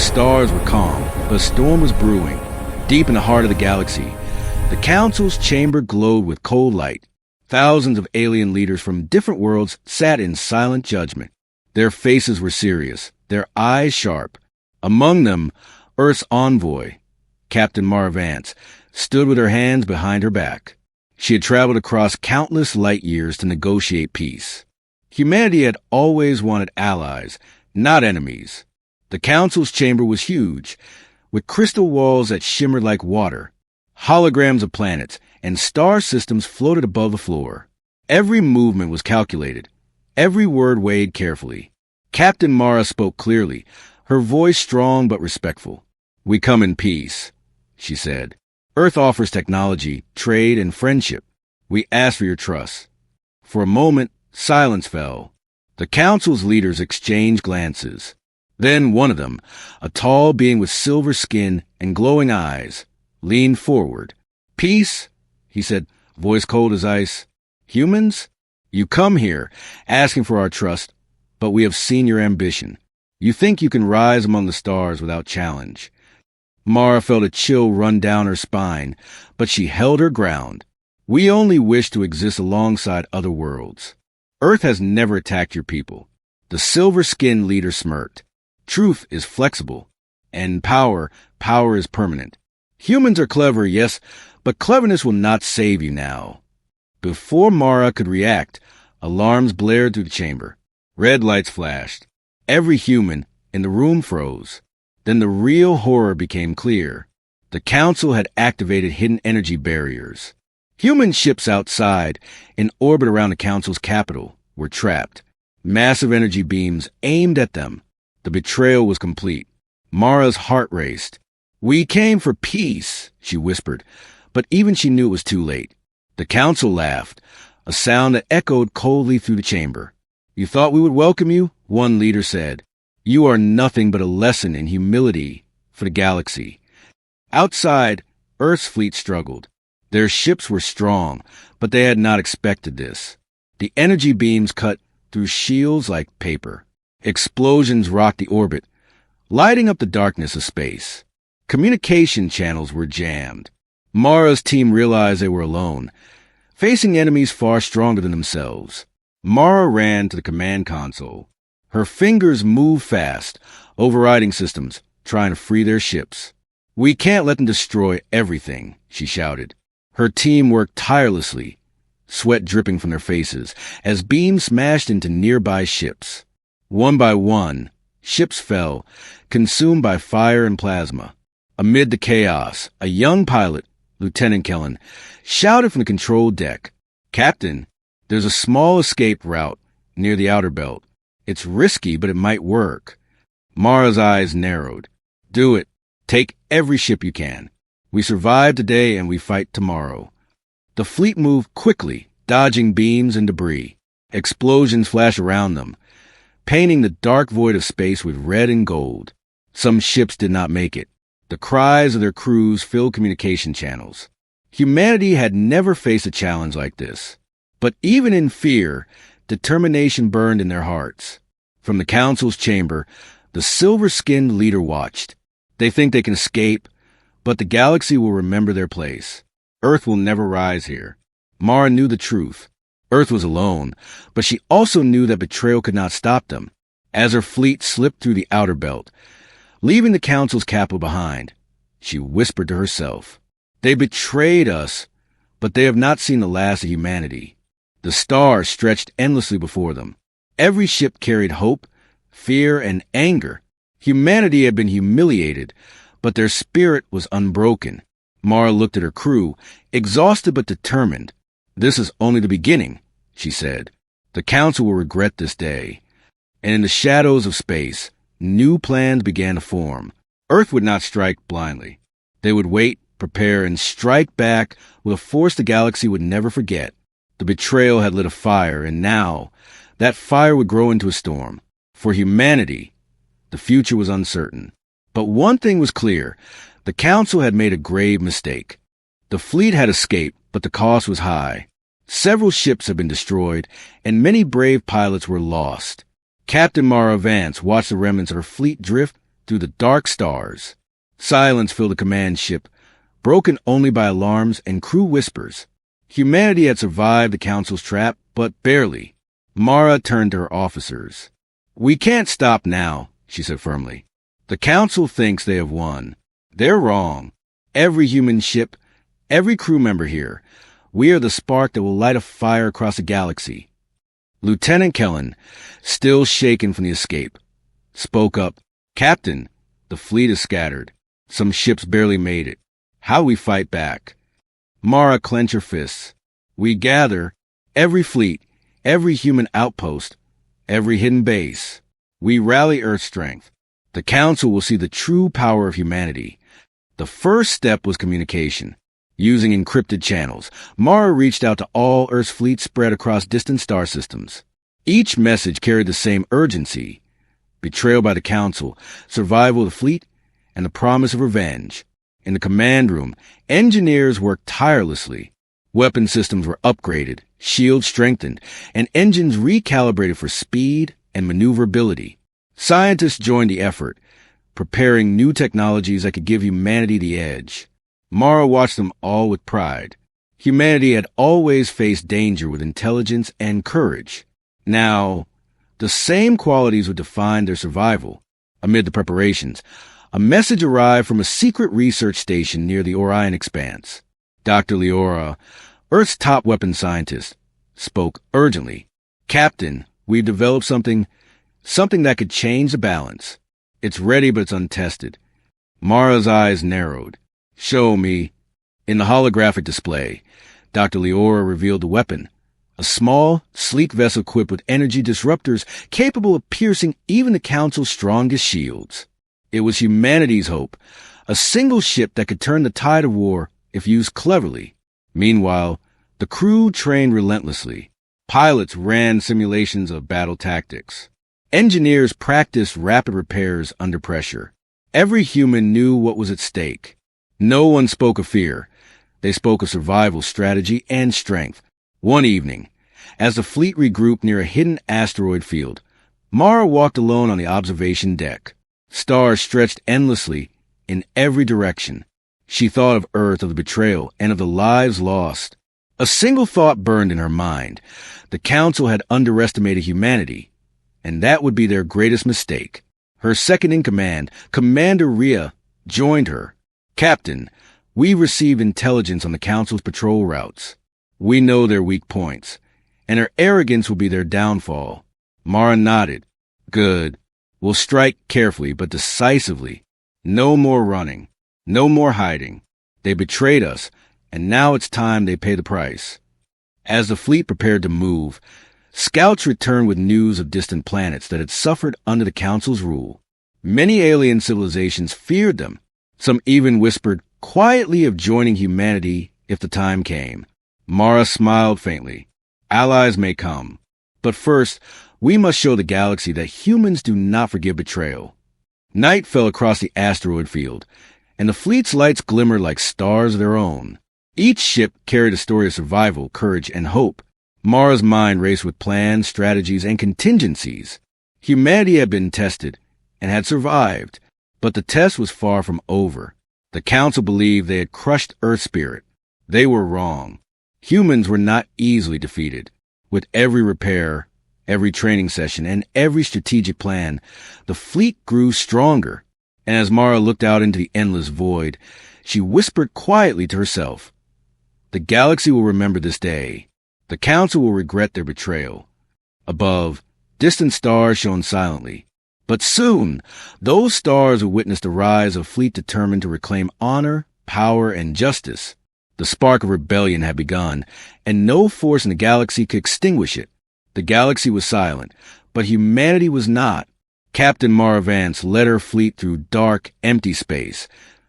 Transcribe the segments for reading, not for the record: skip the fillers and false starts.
stars were calm, but a storm was brewing. Deep in the heart of the galaxy, the Council's chamber glowed with cold light. Thousands of alien leaders from different worlds sat in silent judgment. Their faces were serious, their eyes sharp. Among them, Earth's envoy, Captain Mara Vance, stood with her hands behind her back. She had traveled across countless light years to negotiate peace. Humanity had always wanted allies, not enemies. The Council's chamber was huge, with crystal walls that shimmered like water. Holograms of planets and star systems floated above the floor. Every movement was calculated, every word weighed carefully. Captain Mara spoke clearly, her voice strong but respectful. "We come in peace," she said. "Earth offers technology, trade, and friendship. We ask for your trust." For a moment, silence fell. The Council's leaders exchanged glances. Then one of them, a tall being with silver skin and glowing eyes, leaned forward. "Peace?" he said, voice cold as ice. "Humans? You come here, asking for our trust, but we have seen your ambition. You think you can rise among the stars without challenge." Mara felt a chill run down her spine, but she held her ground. "We only wish to exist alongside other worlds. Earth has never attacked your people." The silver-skinned leader smirked. "Truth is flexible, and power is permanent. Humans are clever, yes, but cleverness will not save you now." Before Mara could react, alarms blared through the chamber. Red lights flashed. Every human in the room froze. Then the real horror became clear. The Council had activated hidden energy barriers. Human ships outside, in orbit around the Council's capital, were trapped. Massive energy beams aimed at them. The betrayal was complete. Mara's heart raced. "We came for peace," she whispered, but even she knew it was too late. The Council laughed, a sound that echoed coldly through the chamber. "You thought we would welcome you?" one leader said. "You are nothing but a lesson in humility for the galaxy." Outside, Earth's fleet struggled. Their ships were strong, but they had not expected this. The energy beams cut through shields like paper. Explosions rocked the orbit, lighting up the darkness of space. Communication channels were jammed. Mara's team realized they were alone, facing enemies far stronger than themselves. Mara ran to the command console. Her fingers moved fast, overriding systems, trying to free their ships. "We can't let them destroy everything," she shouted. Her team worked tirelessly, sweat dripping from their faces, as beams smashed into nearby ships. One by one, ships fell, consumed by fire and plasma. Amid the chaos, a young pilot, Lieutenant Kellen, shouted from the control deck, "Captain, there's a small escape route near the outer belt. It's risky, but it might work." Mara's eyes narrowed. "Do it. Take every ship you can. We survive today and we fight tomorrow." The fleet moved quickly, dodging beams and debris. Explosions flashed around them, painting the dark void of space with red and gold. Some ships did not make it. The cries of their crews filled communication channels. Humanity had never faced a challenge like this. But even in fear, determination burned in their hearts. From the Council's chamber, the silver-skinned leader watched. They think they can escape, but the galaxy will remember their place. Earth will never rise here. Mara knew the truth. Earth was alone, but she also knew that betrayal could not stop them. As her fleet slipped through the outer belt, leaving the Council's capital behind, she whispered to herself, "They betrayed us, but they have not seen the last of humanity." The stars stretched endlessly before them. Every ship carried hope, fear, and anger. Humanity had been humiliated, but their spirit was unbroken. Mara looked at her crew, exhausted but determined. "This is only the beginning," she said. "The Council will regret this day." And in the shadows of space, new plans began to form. Earth would not strike blindly. They would wait, prepare, and strike back with a force the galaxy would never forget. The betrayal had lit a fire, and now that fire would grow into a storm. For humanity, the future was uncertain. But one thing was clear. The Council had made a grave mistake. The fleet had escaped, but the cost was high. Several ships had been destroyed, and many brave pilots were lost. Captain Mara Vance watched the remnants of her fleet drift through the dark stars. Silence filled the command ship, broken only by alarms and crew whispers. Humanity had survived the Council's trap, but barely. Mara turned to her officers. "We can't stop now," she said firmly. "The Council thinks they have won. They're wrong. Every human ship, every crew member here, we are the spark that will light a fire across the galaxy." Lieutenant Kellen, still shaken from the escape, spoke up. "Captain, the fleet is scattered. Some ships barely made it. How do we fight back?" Mara clenched her fists. "We gather every fleet, every human outpost, every hidden base. We rally Earth strength. The Council will see the true power of humanity." The first step was communication. Using encrypted channels, Mara reached out to all Earth's fleet spread across distant star systems. Each message carried the same urgency: betrayal by the Council, survival of the fleet, and the promise of revenge. In the command room, engineers worked tirelessly. Weapon systems were upgraded, shields strengthened, and engines recalibrated for speed and maneuverability. Scientists joined the effort, preparing new technologies that could give humanity the edge. Mara watched them all with pride. Humanity had always faced danger with intelligence and courage. Now, the same qualities would define their survival. Amid the preparations, a message arrived from a secret research station near the Orion Expanse. Dr. Leora, Earth's top weapons scientist, spoke urgently. "Captain, we've developed something that could change the balance. It's ready, but it's untested." Mara's eyes narrowed. "Show me." In the holographic display, Dr. Leora revealed the weapon, a small, sleek vessel equipped with energy disruptors capable of piercing even the Council's strongest shields. It was humanity's hope, a single ship that could turn the tide of war if used cleverly. Meanwhile, the crew trained relentlessly. Pilots ran simulations of battle tactics. Engineers practiced rapid repairs under pressure. Every human knew what was at stake. No one spoke of fear. They spoke of survival strategy and strength. One evening, as the fleet regrouped near a hidden asteroid field, Mara walked alone on the observation deck. Stars stretched endlessly in every direction. She thought of Earth, of the betrayal, and of the lives lost. A single thought burned in her mind. The Council had underestimated humanity, and that would be their greatest mistake. Her second-in-command, Commander Rhea, joined her. "Captain, we received intelligence on the Council's patrol routes. We know their weak points, and their arrogance will be their downfall." Mara nodded. "Good. We'll strike carefully but decisively. No more running. No more hiding. They betrayed us, and now it's time they pay the price." As the fleet prepared to move, scouts returned with news of distant planets that had suffered under the Council's rule. Many alien civilizations feared them. Some even whispered quietly of joining humanity if the time came. Mara smiled faintly. "Allies may come. But first, we must show the galaxy that humans do not forgive betrayal." Night fell across the asteroid field, and the fleet's lights glimmered like stars of their own. Each ship carried a story of survival, courage, and hope. Mara's mind raced with plans, strategies, and contingencies. Humanity had been tested and had survived, but the test was far from over. The Council believed they had crushed Earth spirit. They were wrong. Humans were not easily defeated. With every repair, every training session, and every strategic plan, the fleet grew stronger. And as Mara looked out into the endless void, she whispered quietly to herself, "The galaxy will remember this day. The Council will regret their betrayal." Above, distant stars shone silently. But soon, those stars would witness the rise of a fleet determined to reclaim honor, power, and justice. The spark of rebellion had begun, and no force in the galaxy could extinguish it. The galaxy was silent, but humanity was not. Captain Mara Vance led her fleet through dark, empty space,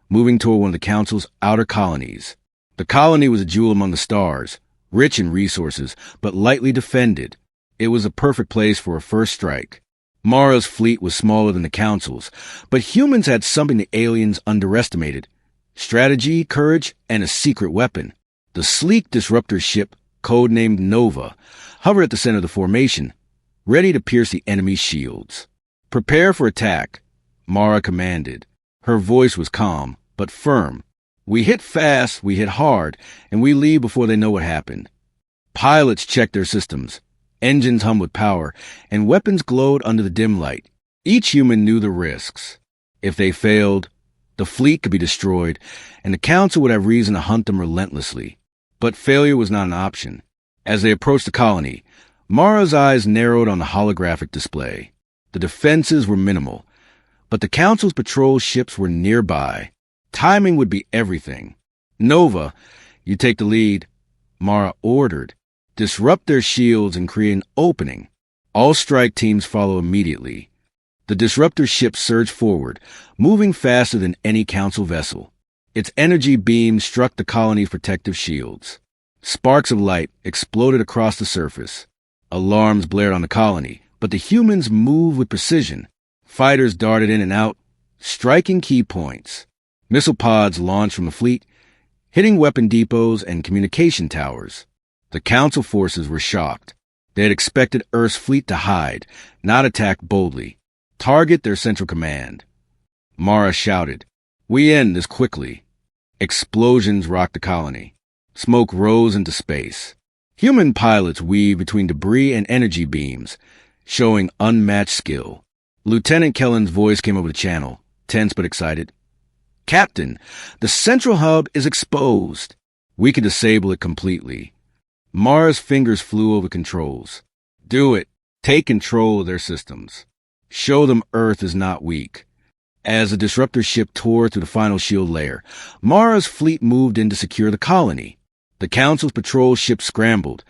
moving toward one of the Council's outer colonies. The colony was a jewel among the stars, rich in resources, but lightly defended. It was a perfect place for a first strike. Mara's fleet was smaller than the Council's, but humans had something the aliens underestimated: strategy, courage, and a secret weapon. The sleek disruptor ship, codenamed Nova, hovered at the center of the formation, ready to pierce the enemy's shields. "Prepare for attack." Mara commanded. Her voice was calm, but firm. "We hit fast, we hit hard, and we leave before they know what happened." Pilots checked their systems. Engines hummed with power, and weapons glowed under the dim light. Each human knew the risks. If they failed, the fleet could be destroyed, and the Council would have reason to hunt them relentlessly. But failure was not an option. As they approached the colony, Mara's eyes narrowed on the holographic display. The defenses were minimal, but the Council's patrol ships were nearby. Timing would be everything. "Nova, you take the lead," Mara ordered. "Disrupt their shields and create an opening. All strike teams follow immediately." The disruptor ship surged forward, moving faster than any Council vessel. Its energy beams struck the colony's protective shields. Sparks of light exploded across the surface. Alarms blared on the colony, but the humans moved with precision. Fighters darted in and out, striking key points. Missile pods launched from the fleet, hitting weapon depots and communication towers. The Council forces were shocked. They had expected Earth's fleet to hide, not attack boldly. "Target their central command." Mara shouted. "We end this quickly." Explosions rocked the colony. Smoke rose into space. Human pilots weaved between debris and energy beams, showing unmatched skill. Lieutenant Kellen's voice came over the channel, tense but excited. "Captain, the central hub is exposed. We can disable it completely." Mara's fingers flew over controls. "Do it. Take control of their systems. Show them Earth is not weak." As the disruptor ship tore through the final shield layer, Mara's fleet moved in to secure the colony. The Council's patrol ships scrambled,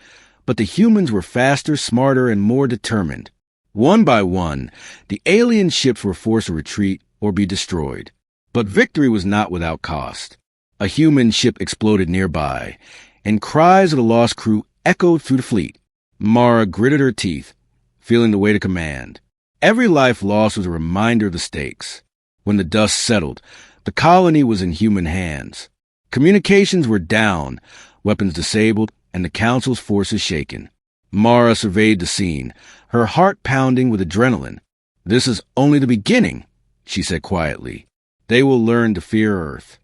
but the humans were faster, smarter, and more determined. One by one, the alien ships were forced to retreat or be destroyed. But victory was not without cost. A human ship exploded nearby, and cries of the lost crew echoed through the fleet. Mara gritted her teeth, feeling the weight of command. Every life lost was a reminder of the stakes. When the dust settled, the colony was in human hands. Communications were down, weapons disabled, and the Council's forces shaken. Mara surveyed the scene, her heart pounding with adrenaline. "This is only the beginning," she said quietly. "They will learn to fear Earth."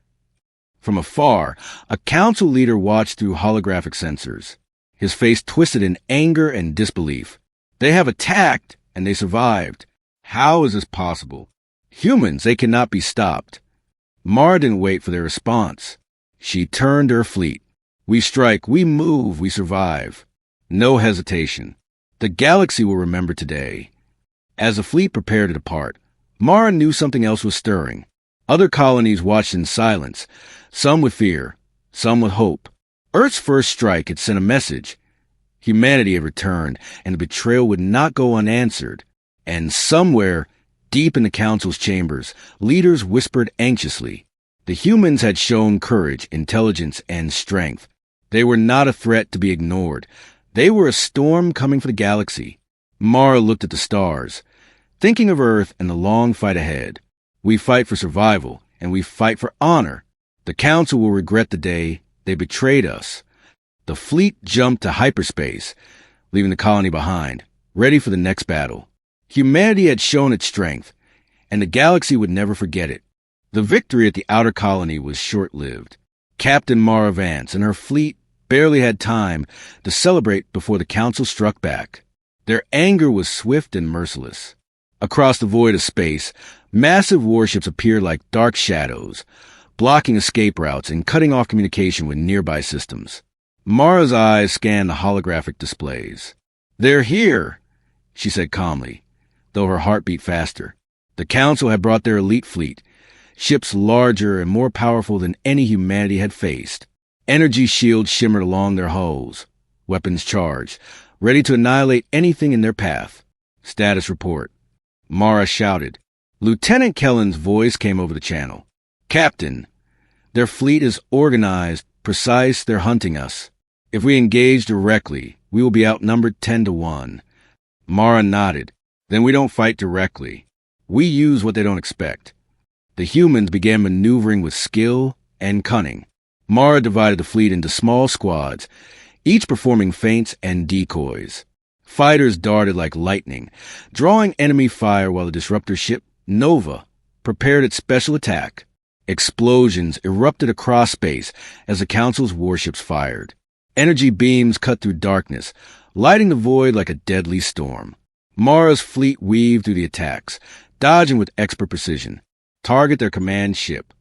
From afar, a Council leader watched through holographic sensors. His face twisted in anger and disbelief. "They have attacked, and they survived. How is this possible? Humans, they cannot be stopped." Mara didn't wait for their response. She turned her fleet. "We strike, we move, we survive." No hesitation. The galaxy will remember today. As the fleet prepared to depart, Mara knew something else was stirring. Other colonies watched in silence, some with fear, some with hope. Earth's first strike had sent a message. Humanity had returned, and the betrayal would not go unanswered. And somewhere, deep in the Council's chambers, leaders whispered anxiously. The humans had shown courage, intelligence, and strength. They were not a threat to be ignored. They were a storm coming for the galaxy. Mara looked at the stars, thinking of Earth and the long fight ahead. We fight for survival, and we fight for honor. The Council will regret the day they betrayed us. The fleet jumped to hyperspace, leaving the colony behind, ready for the next battle. Humanity had shown its strength, and the galaxy would never forget it. The victory at the outer colony was short-lived. Captain Mara Vance and her fleet barely had time to celebrate before the Council struck back. Their anger was swift and merciless. Across the void of space, massive warships appeared like dark shadows, blocking escape routes and cutting off communication with nearby systems. Mara's eyes scanned the holographic displays. "They're here," she said calmly, though her heart beat faster. The Council had brought their elite fleet, ships larger and more powerful than any humanity had faced. Energy shields shimmered along their hulls, weapons charged, ready to annihilate anything in their path. "Status report." Mara shouted. Lieutenant Kellen's voice came over the channel. "Captain, their fleet is organized, precise, they're hunting us. If we engage directly, we will be outnumbered 10-1. Mara nodded. "Then we don't fight directly. We use what they don't expect." The humans began maneuvering with skill and cunning. Mara divided the fleet into small squads, each performing feints and decoys. Fighters darted like lightning, drawing enemy fire while the disruptor ship, Nova, prepared its special attack. Explosions erupted across space as the Council's warships fired. Energy beams cut through darkness, lighting the void like a deadly storm. Mara's fleet weaved through the attacks, dodging with expert precision. Target their command ship.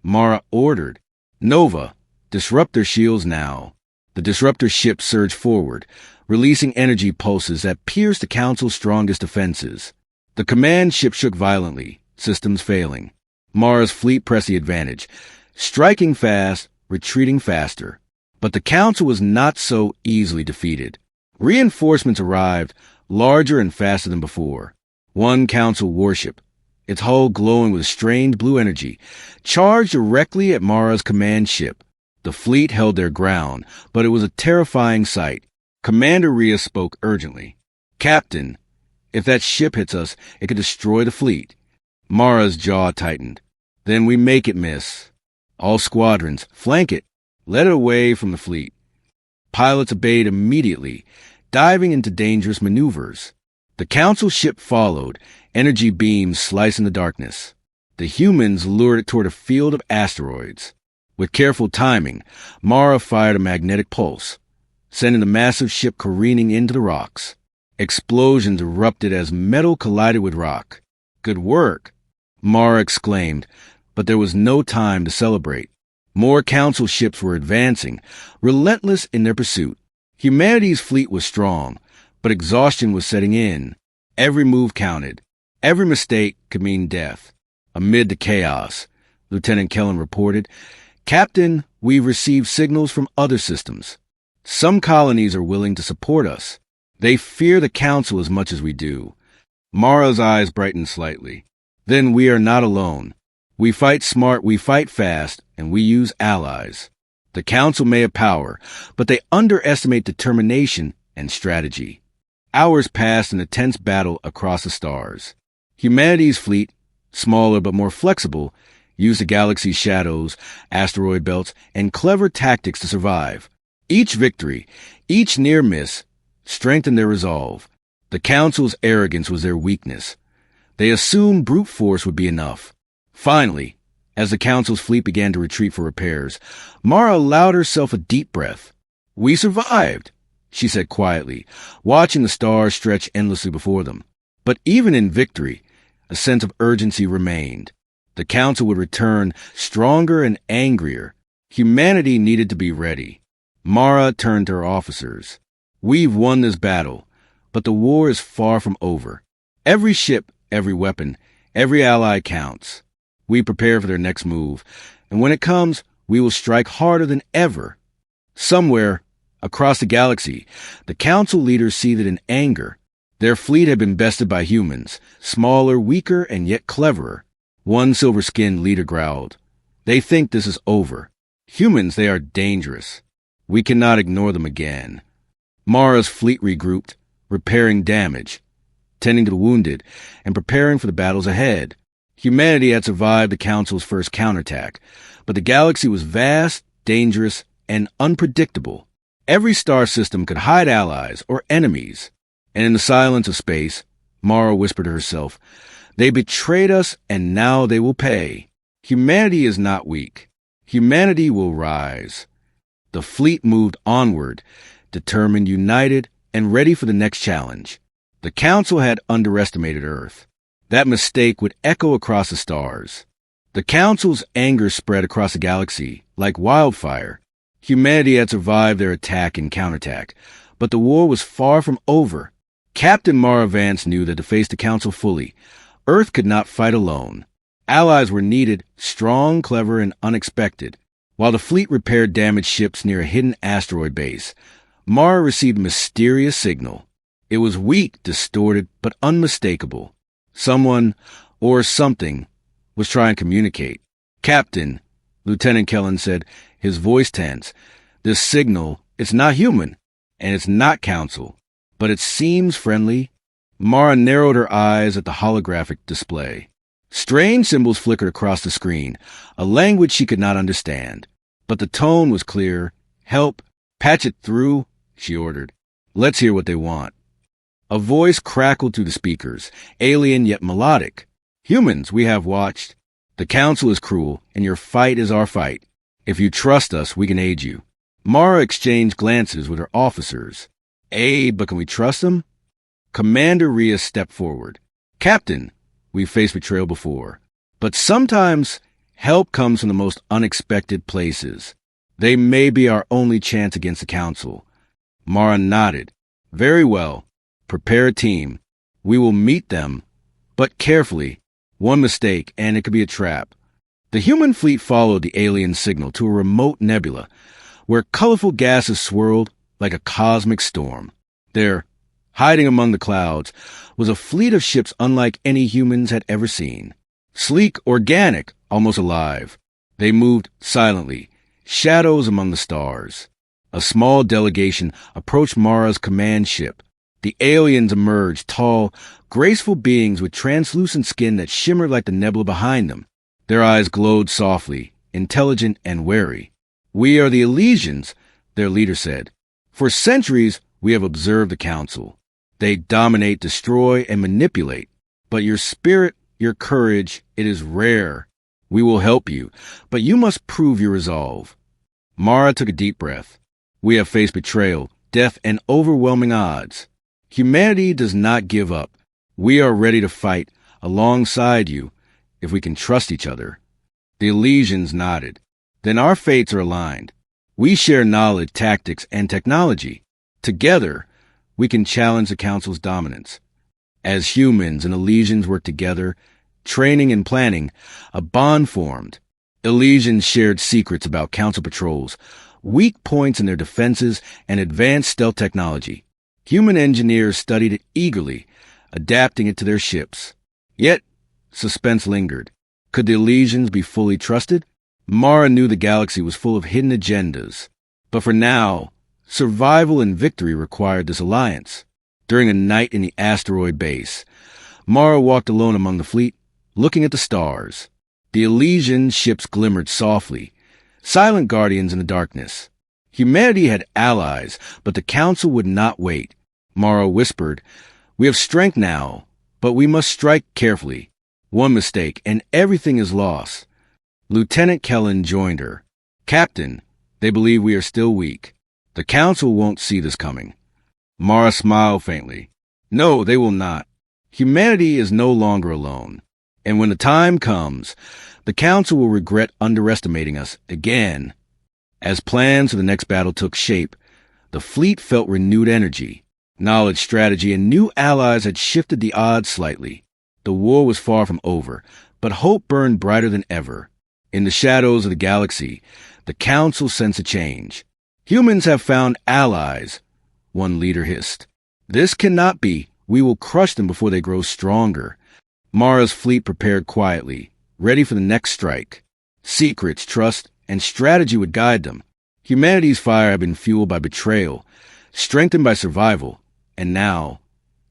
Mara ordered, "Nova, disrupt their shields now." The disruptor ship surged forward, releasing energy pulses that pierced the Council's strongest defenses. The command ship shook violently, systems failing. Mara's fleet pressed the advantage, striking fast, retreating faster. But the Council was not so easily defeated. Reinforcements arrived, larger and faster than before. One Council warship, its hull glowing with strange blue energy, charged directly at Mara's command ship. The fleet held their ground, but it was a terrifying sight. Commander Rhea spoke urgently. "Captain, if that ship hits us, it could destroy the fleet." Mara's jaw tightened. "Then we make it, miss. All squadrons, flank it. Let it away from the fleet." Pilots obeyed immediately, diving into dangerous maneuvers. The Council ship followed, energy beams slicing the darkness. The humans lured it toward a field of asteroids. With careful timing, Mara fired a magnetic pulse, sending the massive ship careening into the rocks. Explosions erupted as metal collided with rock. "Good work," Mara exclaimed, but there was no time to celebrate. More Council ships were advancing, relentless in their pursuit. Humanity's fleet was strong, but exhaustion was setting in. Every move counted. Every mistake could mean death. Amid the chaos, Lieutenant Kellen reported, "Captain, we've received signals from other systems. Some colonies are willing to support us. They fear the Council as much as we do." Mara's eyes brightened slightly. "Then we are not alone. We fight smart, we fight fast, and we use allies. The Council may have power, but they underestimate determination and strategy." Hours passed in a tense battle across the stars. Humanity's fleet, smaller but more flexible, used the galaxy's shadows, asteroid belts, and clever tactics to survive. Each victory, each near miss, strengthened their resolve. The Council's arrogance was their weakness. They assumed brute force would be enough. Finally, as the Council's fleet began to retreat for repairs, Mara allowed herself a deep breath. "We survived," she said quietly, watching the stars stretch endlessly before them. But even in victory, a sense of urgency remained. The Council would return stronger and angrier. Humanity needed to be ready. Mara turned to her officers. "We've won this battle, but the war is far from over. Every ship, every weapon, every ally counts. We prepare for their next move, and when it comes, we will strike harder than ever." Somewhere, across the galaxy, the Council leaders seethed in anger. Their fleet had been bested by humans, smaller, weaker, and yet cleverer. One silver-skinned leader growled, "They think this is over. Humans, they are dangerous. We cannot ignore them again." Mara's fleet regrouped, repairing damage, tending to the wounded, and preparing for the battles ahead. Humanity had survived the Council's first counterattack, but the galaxy was vast, dangerous, and unpredictable. Every star system could hide allies or enemies. And in the silence of space, Mara whispered to herself, "They betrayed us, and now they will pay." Humanity is not weak. Humanity will rise. The fleet moved onward, determined, united, and ready for the next challenge. The Council had underestimated Earth. That mistake would echo across the stars. The Council's anger spread across the galaxy like wildfire. Humanity had survived their attack and counterattack, but the war was far from over. Captain Mara Vance knew that to face the Council fully, Earth could not fight alone. Allies were needed, strong, clever, and unexpected. While the fleet repaired damaged ships near a hidden asteroid base, Mara received a mysterious signal. It was weak, distorted, but unmistakable. Someone, or something, was trying to communicate. "Captain," Lieutenant Kellen said, his voice tense, "this signal, it's not human, and it's not Council, but it seems friendly." Mara narrowed her eyes at the holographic display. Strange symbols flickered across the screen, a language she could not understand. But the tone was clear. "Help, patch it through," she ordered. "Let's hear what they want." A voice crackled through the speakers, alien yet melodic. Humans, we have watched. The Council is cruel, and your fight is our fight. If you trust us, we can aid you. Mara exchanged glances with her officers. Aid, but can we trust them? Commander Rhea stepped forward. Captain, we've faced betrayal before, but sometimes help comes from the most unexpected places. They may be our only chance against the Council. Mara nodded. Very well. Prepare a team. We will meet them, but carefully. One mistake, and it could be a trap. The human fleet followed the alien signal to a remote nebula, where colorful gases swirled like a cosmic storm. There, hiding among the clouds, was a fleet of ships unlike any humans had ever seen. Sleek, organic, almost alive. They moved silently, shadows among the stars. A small delegation approached Mara's command ship. The aliens emerged, tall, graceful beings with translucent skin that shimmered like the nebula behind them. Their eyes glowed softly, intelligent and wary. We are the Elysians, their leader said. For centuries, we have observed the Council. They dominate, destroy, and manipulate. But your spirit, your courage, it is rare. We will help you, but you must prove your resolve. Mara took a deep breath. We have faced betrayal, death, and overwhelming odds. Humanity does not give up. We are ready to fight alongside you if we can trust each other. The Elysians nodded. Then our fates are aligned. We share knowledge, tactics, and technology. Together, we can challenge the Council's dominance. As humans and Elysians work together, training and planning, a bond formed. Elysians shared secrets about Council patrols, weak points in their defenses, and advanced stealth technology. Human engineers studied it eagerly, adapting it to their ships. Yet, suspense lingered. Could the Elysians be fully trusted? Mara knew the galaxy was full of hidden agendas. But for now, survival and victory required this alliance. During a night in the asteroid base, Mara walked alone among the fleet, looking at the stars. The Elysian ships glimmered softly, silent guardians in the darkness. Humanity had allies, but the Council would not wait. Mara whispered, We have strength now, but we must strike carefully. One mistake, and everything is lost. Lieutenant Kellen joined her. Captain, they believe we are still weak. The Council won't see this coming. Mara smiled faintly. No, they will not. Humanity is no longer alone. And when the time comes, the Council will regret underestimating us again. As plans for the next battle took shape, the fleet felt renewed energy. Knowledge, strategy, and new allies had shifted the odds slightly. The war was far from over, but hope burned brighter than ever. In the shadows of the galaxy, the Council sensed a change. Humans have found allies, one leader hissed. This cannot be. We will crush them before they grow stronger. Mara's fleet prepared quietly, ready for the next strike. Secrets, trust, and strategy would guide them. Humanity's fire had been fueled by betrayal, strengthened by survival, and now,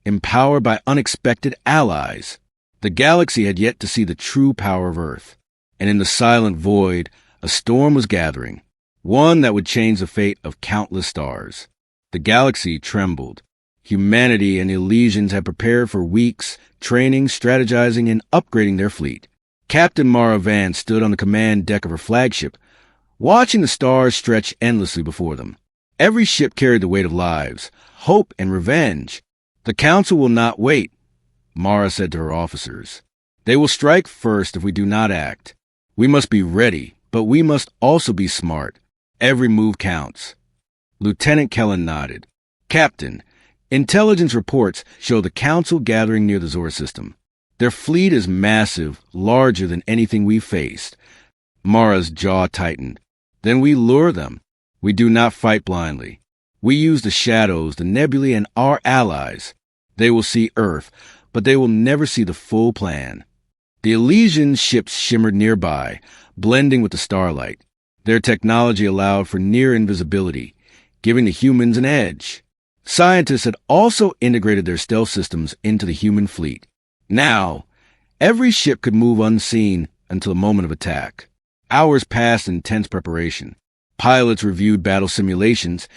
empowered by unexpected allies. The galaxy had yet to see the true power of Earth, and in the silent void, a storm was gathering, one that would change the fate of countless stars. The galaxy trembled. Humanity and the Elysians had prepared for weeks, training, strategizing, and upgrading their fleet. Captain Mara Van stood on the command deck of her flagship, watching the stars stretch endlessly before them. Every ship carried the weight of lives, hope, and revenge. The Council will not wait, Mara said to her officers. They will strike first if we do not act. We must be ready, but we must also be smart. Every move counts. Lieutenant Kellen nodded. Captain, intelligence reports show the Council gathering near the Zor system. Their fleet is massive, larger than anything we've faced. Mara's jaw tightened. Then we lure them. We do not fight blindly. We use the shadows, the nebulae, and our allies. They will see Earth, but they will never see the full plan. The Elysian ships shimmered nearby, blending with the starlight. Their technology allowed for near invisibility, giving the humans an edge. Scientists had also integrated their stealth systems into the human fleet. Now, every ship could move unseen until the moment of attack. Hours passed in tense preparation. Pilots reviewed battle simulations,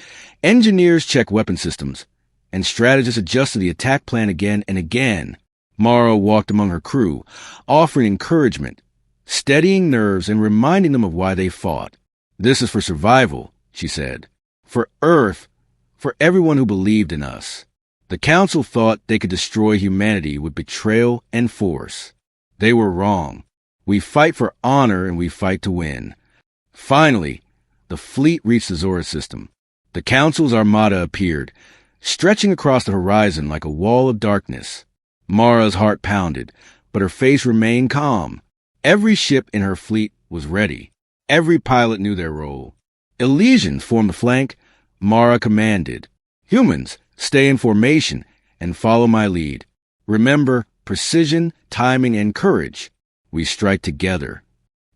engineers checked weapon systems, and strategists adjusted the attack plan again and again. Mara walked among her crew, offering encouragement, steadying nerves and reminding them of why they fought. "This is for survival," she said. "For Earth, for everyone who believed in us." The Council thought they could destroy humanity with betrayal and force. They were wrong. We fight for honor and we fight to win. Finally, the fleet reached the Zora system. The Council's armada appeared, stretching across the horizon like a wall of darkness. Mara's heart pounded, but her face remained calm. Every ship in her fleet was ready. Every pilot knew their role. Elysians formed the flank. Mara commanded. "Humans, stay in formation and follow my lead. Remember, precision, timing, and courage. We strike together."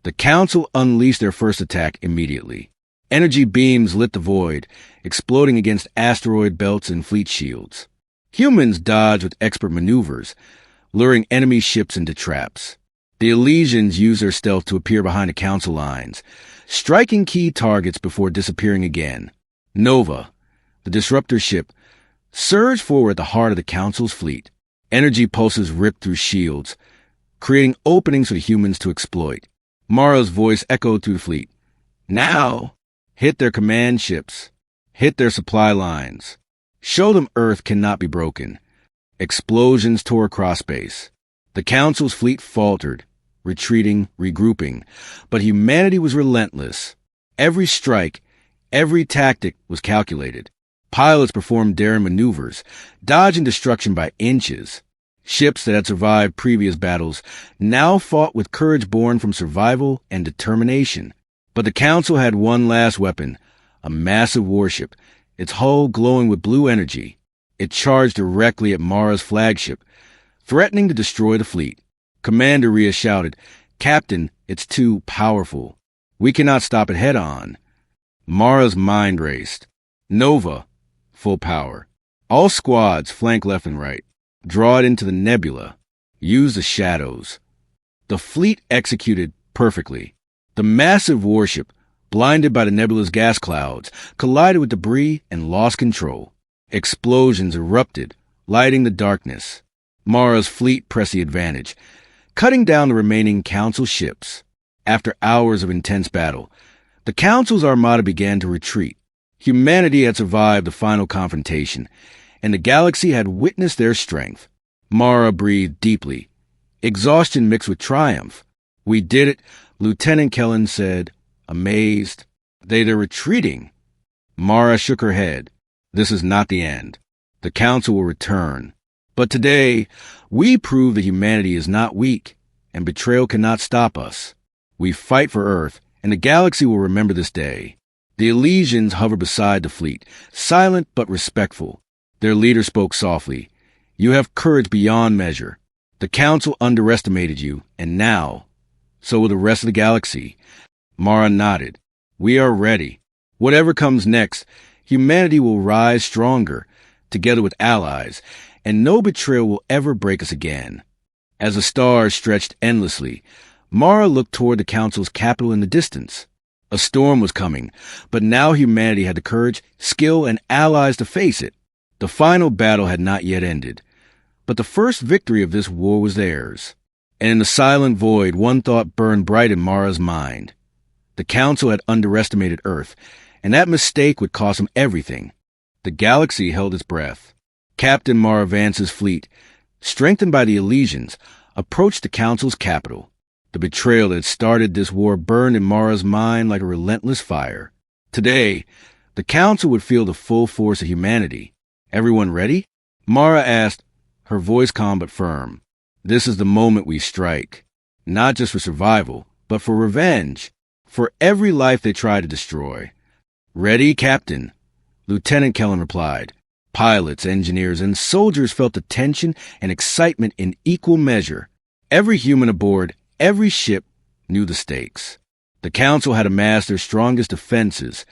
The Council unleashed their first attack immediately. Energy beams lit the void, exploding against asteroid belts and fleet shields. Humans dodged with expert maneuvers, luring enemy ships into traps. The Elysians used their stealth to appear behind the Council lines, striking key targets before disappearing again. Nova, the disruptor ship, surged forward at the heart of the Council's fleet. Energy pulses ripped through shields, creating openings for the humans to exploit. Mara's voice echoed through the fleet. "Now! Hit their command ships. Hit their supply lines. Show them Earth cannot be broken." Explosions tore across space. The Council's fleet faltered, retreating, regrouping, but humanity was relentless. Every strike, every tactic was calculated. Pilots performed daring maneuvers, dodging destruction by inches. Ships that had survived previous battles now fought with courage born from survival and determination. But the Council had one last weapon, a massive warship, its hull glowing with blue energy. It charged directly at Mara's flagship, threatening to destroy the fleet. Commander Rhea shouted, "Captain, it's too powerful. We cannot stop it head-on." Mara's mind raced. "Nova, full power. All squads, flank left and right. Draw it into the nebula. Use the shadows." The fleet executed perfectly. The massive warship, blinded by the nebula's gas clouds, collided with debris and lost control. Explosions erupted, lighting the darkness. Mara's fleet pressed the advantage, cutting down the remaining Council ships. After hours of intense battle, the Council's armada began to retreat. Humanity had survived the final confrontation, and the galaxy had witnessed their strength. Mara breathed deeply, exhaustion mixed with triumph. "We did it," Lieutenant Kellen said, amazed. "They're retreating." Mara shook her head. "This is not the end. The Council will return. But today, we prove that humanity is not weak, and betrayal cannot stop us. We fight for Earth, and the galaxy will remember this day." The Elysians hovered beside the fleet, silent but respectful. Their leader spoke softly. "You have courage beyond measure. The Council underestimated you, and now, so will the rest of the galaxy." Mara nodded. "We are ready. Whatever comes next, humanity will rise stronger, together with allies, and no betrayal will ever break us again." As the stars stretched endlessly, Mara looked toward the Council's capital in the distance. A storm was coming, but now humanity had the courage, skill, and allies to face it. The final battle had not yet ended, but the first victory of this war was theirs. And in the silent void, one thought burned bright in Mara's mind. The Council had underestimated Earth, and that mistake would cost them everything. The galaxy held its breath. Captain Mara Vance's fleet, strengthened by the Elysians, approached the Council's capital. The betrayal that had started this war burned in Mara's mind like a relentless fire. Today, the Council would feel the full force of humanity. "Everyone ready?" Mara asked, her voice calm but firm. "This is the moment we strike. Not just for survival, but for revenge. For every life they try to destroy." "Ready, Captain," Lieutenant Kellen replied. Pilots, engineers, and soldiers felt the tension and excitement in equal measure. Every human aboard every ship knew the stakes. The Council had amassed their strongest defenses,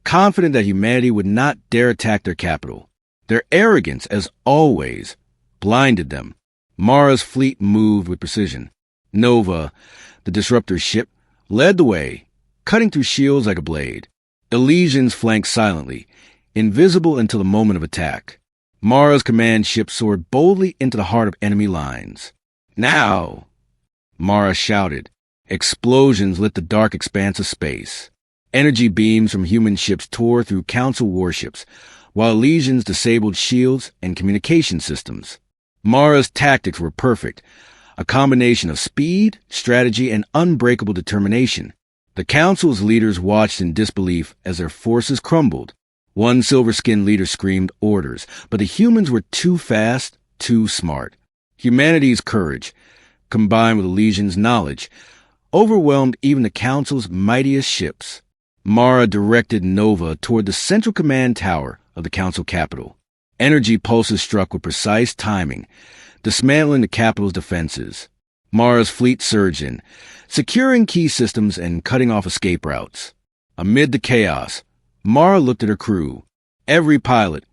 confident that humanity would not dare attack their capital. Their arrogance, as always, blinded them. Mara's fleet moved with precision. Nova, the disruptor ship, led the way, cutting through shields like a blade. Elysians flanked silently, invisible until the moment of attack. Mara's command ship soared boldly into the heart of enemy lines. Now! Mara shouted. Explosions lit the dark expanse of space. Energy beams from human ships tore through Council warships, while legions disabled shields and communication systems. Mara's tactics were perfect, a combination of speed, strategy, and unbreakable determination. The Council's leaders watched in disbelief as their forces crumbled. One silver-skinned leader screamed orders, but the humans were too fast, too smart. Humanity's courage, combined with the Legion's knowledge, overwhelmed even the Council's mightiest ships. Mara directed Nova toward the central command tower of the Council capital. Energy pulses struck with precise timing, dismantling the capital's defenses. Mara's fleet surged in, securing key systems and cutting off escape routes. Amid the chaos, Mara looked at her crew. Every pilot,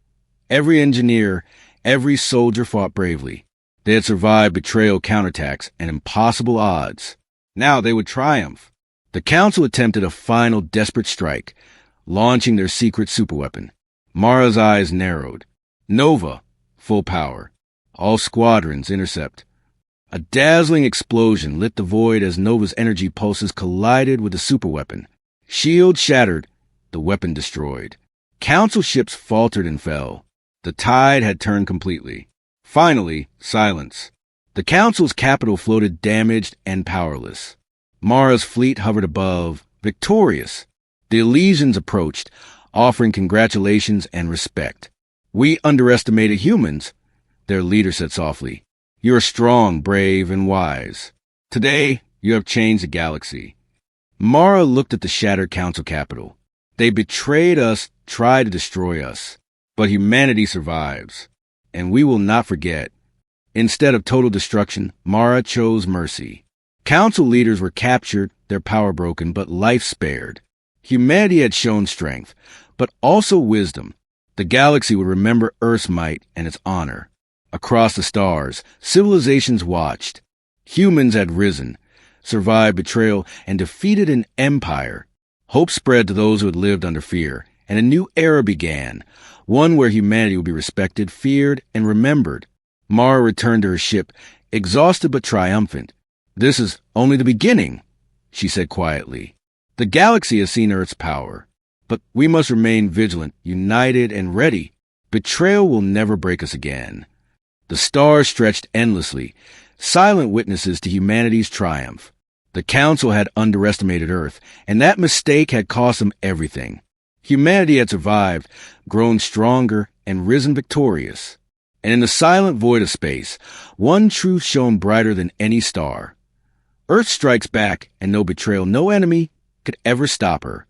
every engineer, every soldier fought bravely. They had survived betrayal counterattacks and impossible odds. Now they would triumph. The Council attempted a final desperate strike, launching their secret superweapon. Mara's eyes narrowed. Nova, full power. All squadrons intercept. A dazzling explosion lit the void as Nova's energy pulses collided with the superweapon. Shield shattered, the weapon destroyed. Council ships faltered and fell. The tide had turned completely. Finally, silence. The Council's capital floated damaged and powerless. Mara's fleet hovered above, victorious. The Elysians approached, offering congratulations and respect. We underestimated humans, their leader said softly. You are strong, brave, and wise. Today, you have changed the galaxy. Mara looked at the shattered Council capital. They betrayed us, tried to destroy us. But humanity survives, and we will not forget. Instead of total destruction, Mara chose mercy. Council leaders were captured, their power broken, but life spared. Humanity had shown strength, but also wisdom. The galaxy would remember Earth's might and its honor. Across the stars, civilizations watched. Humans had risen, survived betrayal, and defeated an empire. Hope spread to those who had lived under fear, and a new era began, one where humanity would be respected, feared, and remembered. Mara returned to her ship, exhausted but triumphant. This is only the beginning, she said quietly. The galaxy has seen Earth's power, but we must remain vigilant, united, and ready. Betrayal will never break us again. The stars stretched endlessly, silent witnesses to humanity's triumph. The Council had underestimated Earth, and that mistake had cost them everything. Humanity had survived, grown stronger, and risen victorious. And in the silent void of space, one truth shone brighter than any star. Earth strikes back, and no betrayal, no enemy could ever stop her.